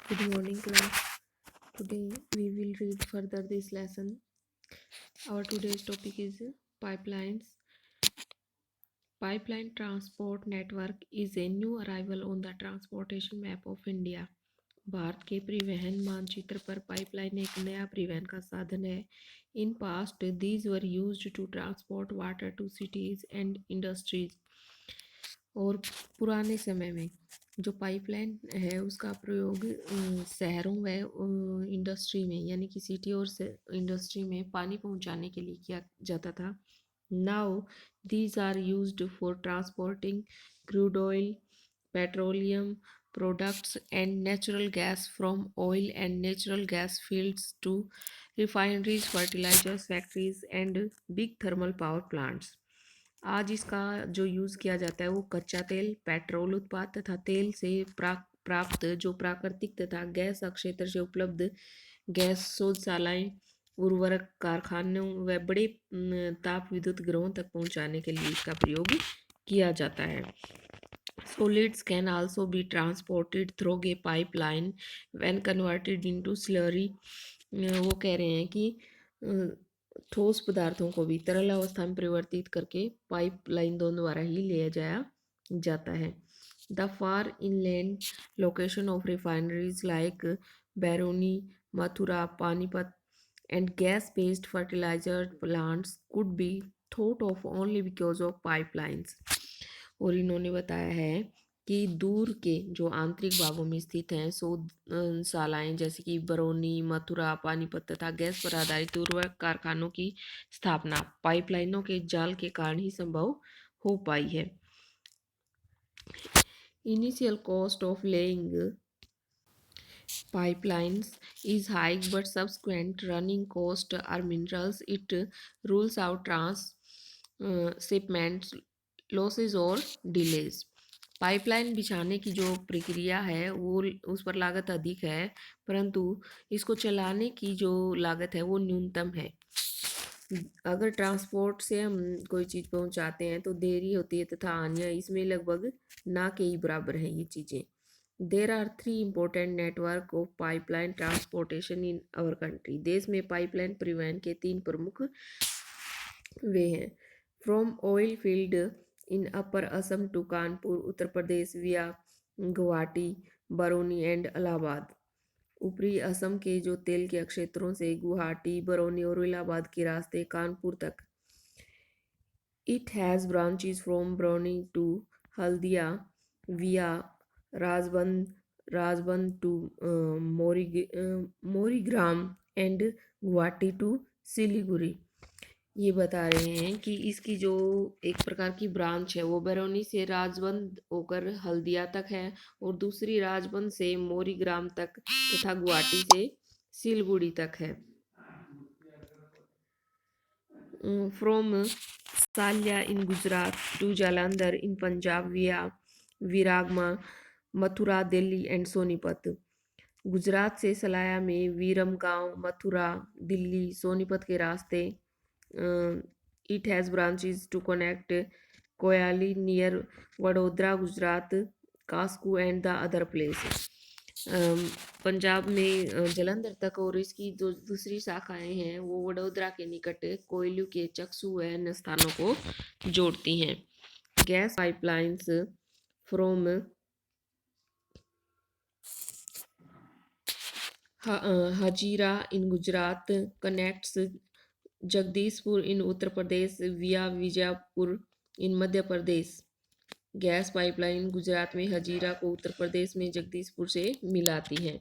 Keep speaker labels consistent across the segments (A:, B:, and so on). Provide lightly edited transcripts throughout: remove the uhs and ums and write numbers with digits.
A: Good morning, class. Today we will read further this lesson. Our today's topic is pipelines. Pipeline transport network is a new arrival on the transportation map of India. Bharat के परिवहन मानचित्र पर pipeline एक नया परिवहन का साधन है. In past these were used to transport water to cities and industries. और पुराने समय में जो पाइपलाइन है उसका प्रयोग शहरों व इंडस्ट्री में यानी कि सिटी और इंडस्ट्री में पानी पहुंचाने के लिए किया जाता था. Now these are used for transporting crude oil, petroleum products and natural gas from oil and natural gas fields to refineries, fertilizers factories and big thermal power plants. आज इसका जो यूज़ किया जाता है वो कच्चा तेल, पेट्रोल उत्पाद तथा तेल से प्राप्त जो प्राकृतिक तथा गैस क्षेत्र से उपलब्ध गैस शोधशालाएं, उर्वरक कारखानों व बड़े ताप विद्युत गृहों तक पहुंचाने के लिए इसका प्रयोग किया जाता है. Solids can also be transported through a pipeline when converted into slurry. वो कह रहे हैं कि ठोस पदार्थों को भी तरल अवस्था में परिवर्तित करके पाइपलाइन द्वारा ही लिया जाया जाता है. The far inland location of refineries like Barauni, Mathura, Panipat and gas-based fertilizer plants could be thought of only because of pipelines. और इन्होंने बताया है कि दूर के जो आंतरिक भागों में स्थित हैं शोधशालाएं जैसे कि बरौनी, मथुरा, पानीपत तथा गैस पर आधारित उर्वरक कारखानों की स्थापना पाइपलाइनों के जाल के कारण ही संभव हो पाई है. Initial cost of laying pipelines is high, but subsequent running costs are minerals. It rules out shipments losses और delays. पाइपलाइन बिछाने की जो प्रक्रिया है वो उस पर लागत अधिक है, परंतु इसको चलाने की जो लागत है वो न्यूनतम है. अगर ट्रांसपोर्ट से हम कोई चीज़ पहुंचाते हैं तो देरी होती है तथा हानियाँ इसमें लगभग ना के ही बराबर हैं ये चीज़ें. There are 3 important network of pipeline transportation in our country. देश में पाइपलाइन परिवहन के 3 प्रमुख वे हैं. From oil field in upper Assam to Kanpur Uttar Pradesh via Guwahati, Barauni and Allahabad. ऊपरी असम के जो तेल के क्षेत्रों से गुवाहाटी, बरौनी और इलाहाबाद के रास्ते कानपुर तक. It has branches from Barauni to Haldia via Rajbandh to Maurigram and Guwahati to Siliguri. ये बता रहे हैं कि इसकी जो एक प्रकार की ब्रांच है वो बरौनी से राजबंद होकर हल्दिया तक है और दूसरी राजबंद से मोरीग्राम तक तथा गुवाहाटी से सिलगुड़ी तक है. From Salaya in Gujarat to Jalandhar in Punjab via Viramgam, Mathura, Delhi and Sonipat. Gujarat से सलाया में वीरमगांव, मथुरा, दिल्ली, सोनीपत के रास्ते. It has branches to connect Koyali near Vadodara, Gujarat, Kasku and the other places. Punjab में जलंधर तक और इसकी जो दूसरी शाखाएं हैं वो वडोदरा के निकट कोयलू के चक्सू व अन्य स्थानों को जोड़ती हैं. Gas pipelines from Hazira in Gujarat connects Jagdishpur in Uttar Pradesh via Vijaipur in Madhya Pradesh. Gas pipeline Gujarat में हजीरा को उत्तर प्रदेश में जगदीशपुर से मिलाती है.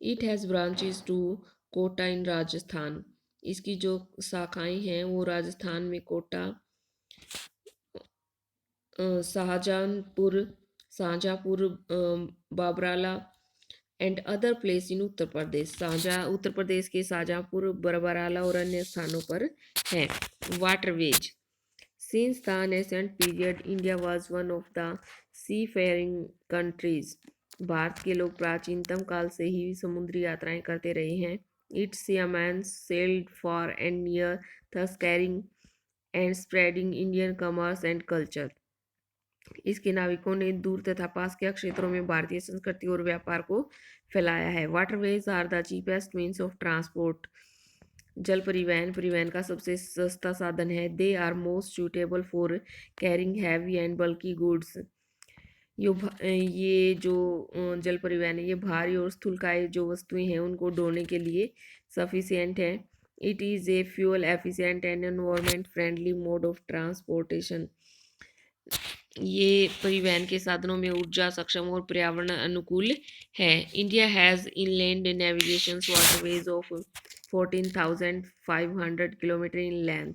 A: It has branches to Kota in Rajasthan. इसकी जो शाखाएं हैं वो राजस्थान में Kota, Shahjahanpur, Babrala and other place in Uttar Pradesh. Uttar Pradesh के शाहजहांपुर, बरबराला और अन्य स्थानों पर हैं. Waterways. Since the nascent period, India was one of the seafaring countries. Bharat के लोग प्राचीनतम काल से ही समुद्री यात्राएं करते रहे हैं. Its seamen sailed far and near, thus carrying and spreading Indian commerce and culture. इसके नाविकों ने दूर तथा पास के क्षेत्रों में भारतीय संस्कृति और व्यापार को फैलाया है। Waterways are the cheapest means of transport. जल परिवहन परिवहन का सबसे सस्ता साधन है। They are most suitable for carrying heavy and bulky goods. ये जो जल परिवहन है ये भारी और स्थूलकाय जो वस्तुएं हैं उनको ढोने के लिए सफिशियंट है। It is a fuel efficient and environment friendly mode of transportation. ये परिवहन के साधनों में ऊर्जा सक्षम और पर्यावरण अनुकूल है। India has inland navigation waterways of 14,500 kilometre in length.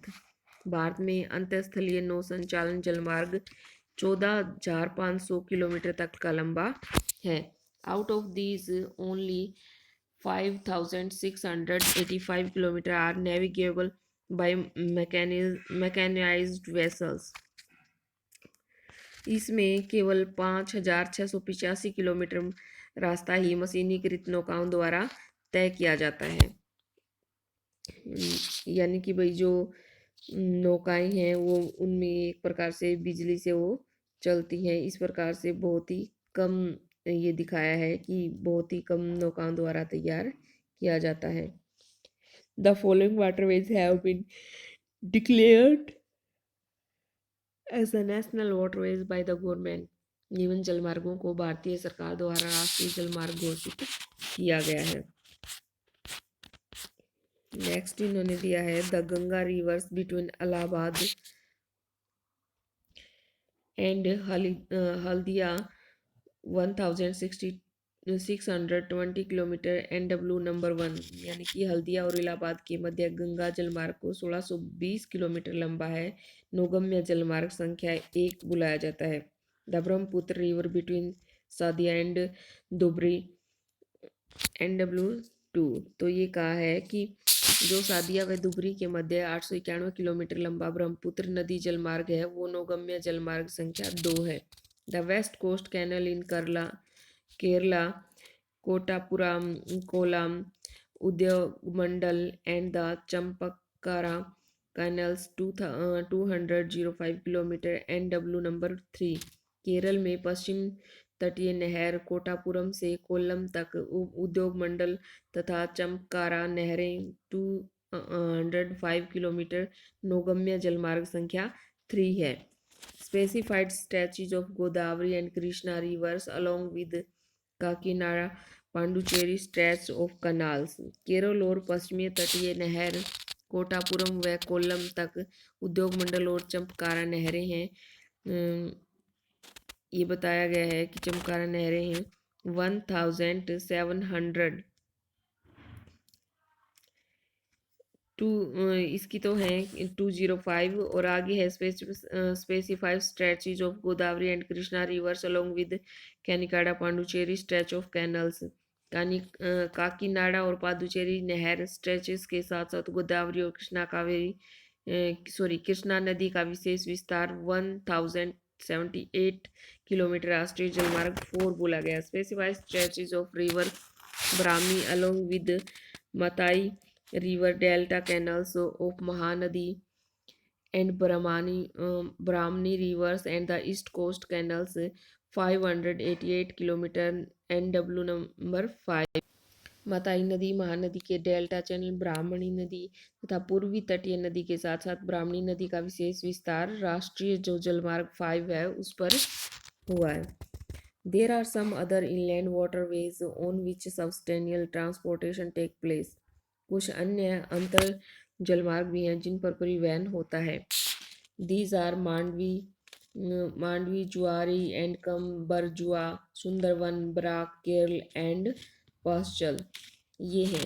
A: Bharat में अंतरस्थलीय नौ संचालन जलमार्ग 14,500 किलोमीटर तक का लंबा है। Out of these only 5,685 kilometre are navigable by mechanised vessels. इसमें केवल 5,685 किलोमीटर रास्ता ही मशीनीकृत नौकाओं द्वारा तय किया जाता है। यानी कि भाई जो नौकाएं हैं वो उनमें एक प्रकार से बिजली से वो चलती हैं। इस प्रकार से बहुत ही कम ये दिखाया है कि बहुत ही कम नौकाओं द्वारा तैयार किया जाता है। The following waterways have been declared as a national waterways by the government. निम्न जलमार्गों को भारतीय सरकार द्वारा राष्ट्रीय जलमार्ग घोषित किया गया है। नेक्स्ट इन्होंने दिया है the Ganga reverse between Allahabad and Haldia 1,620 kilometre NW number 1। यानी कि हल्दिया और इलाहाबाद के मध्य गंगा जलमार्ग को 1620 किलोमीटर लंबा है। नौगम्य जलमार्ग संख्या 1 बुलाया जाता है। The Brahmaputra river between Sadia and Dhubri NW2। तो ये कहा है कि जो सादिया व धुबरी के मध्य 891 किलोमीटर लंबा ब्रह्मपुत्र नदी जलमार्ग है वो नौगम्य जलमार्ग संख्या 2 है। The west coast canal in Kerala Kottapuram Kollam Udyogamandal and the Champakara canals 205 kilometre NW number 3। Kerala में पश्चिम तटीय नहर कोटापुरम से कोल्लम तक उद्योग मंडल तथा चंपकारा नहरें 205 किलोमीटर नौगम्य जलमार्ग संख्या 3 है। Specified stretches of Godavari and Krishna rivers along with Kakinada Pondicherry stretch of canals. Kerala और पश्चिमी तटीय नहर कोटापुरम व कोल्लम तक उद्योग मंडल और चंपकारा नहरें हैं। ये बताया गया है कि चमकारा नहरें हैं 1,700 इसकी तो है 205 और आगे है specified stretches of Godavari and Krishna rivers along with Kakinada Puducherry stretch of canals. Kakinada और पादुचेरी नहर स्ट्रेचेस के साथ साथ गोदावरी और कृष्णा नदी का विशेष विस्तार 1,078 किलोमीटर राष्ट्रीय जलमार्ग 4 बोला गया। Specified stretches of river Brahmani along with Matai river delta canals of Mahanadi and Brahmani rivers and the east coast canals 588 kilometre NW number 5। मताई नदी महानदी के डेल्टा चैनल ब्राह्मणी नदी तथा पूर्वी तटीय नदी के साथ साथ ब्राह्मणी नदी का विशेष विस्तार राष्ट्रीय जो जलमार्ग 5 है उस पर हुआ है। There are some other inland waterways on which substantial transportation take place। कुछ अन्य अंतर जलमार्ग भी हैं जिन पर परिवहन होता है। These are Mandovi Zuari and Cumberjua Sundarbans Barak Kerala and Panchal ये हैं।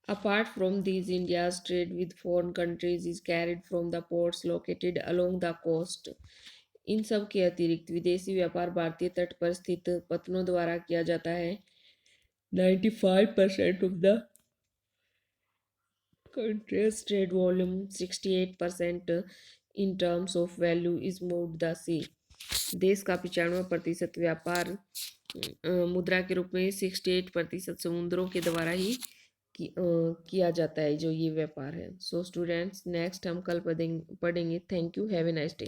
A: Apart from these, India's trade with foreign countries is carried from the ports located along the coast। इन सब के अतिरिक्त विदेशी व्यापार भारतीय तट पर स्थित पत्तनों द्वारा किया जाता है। 95% of the country's trade volume, 68% in terms of value is moved the sea। देश का 95% व्यापार मुद्रा के रूप में 68% समुद्रों के द्वारा ही किया जाता है जो ये व्यापार है। सो स्टूडेंट्स नेक्स्ट हम कल पढ़ेंगे। Thank you, have a nice day.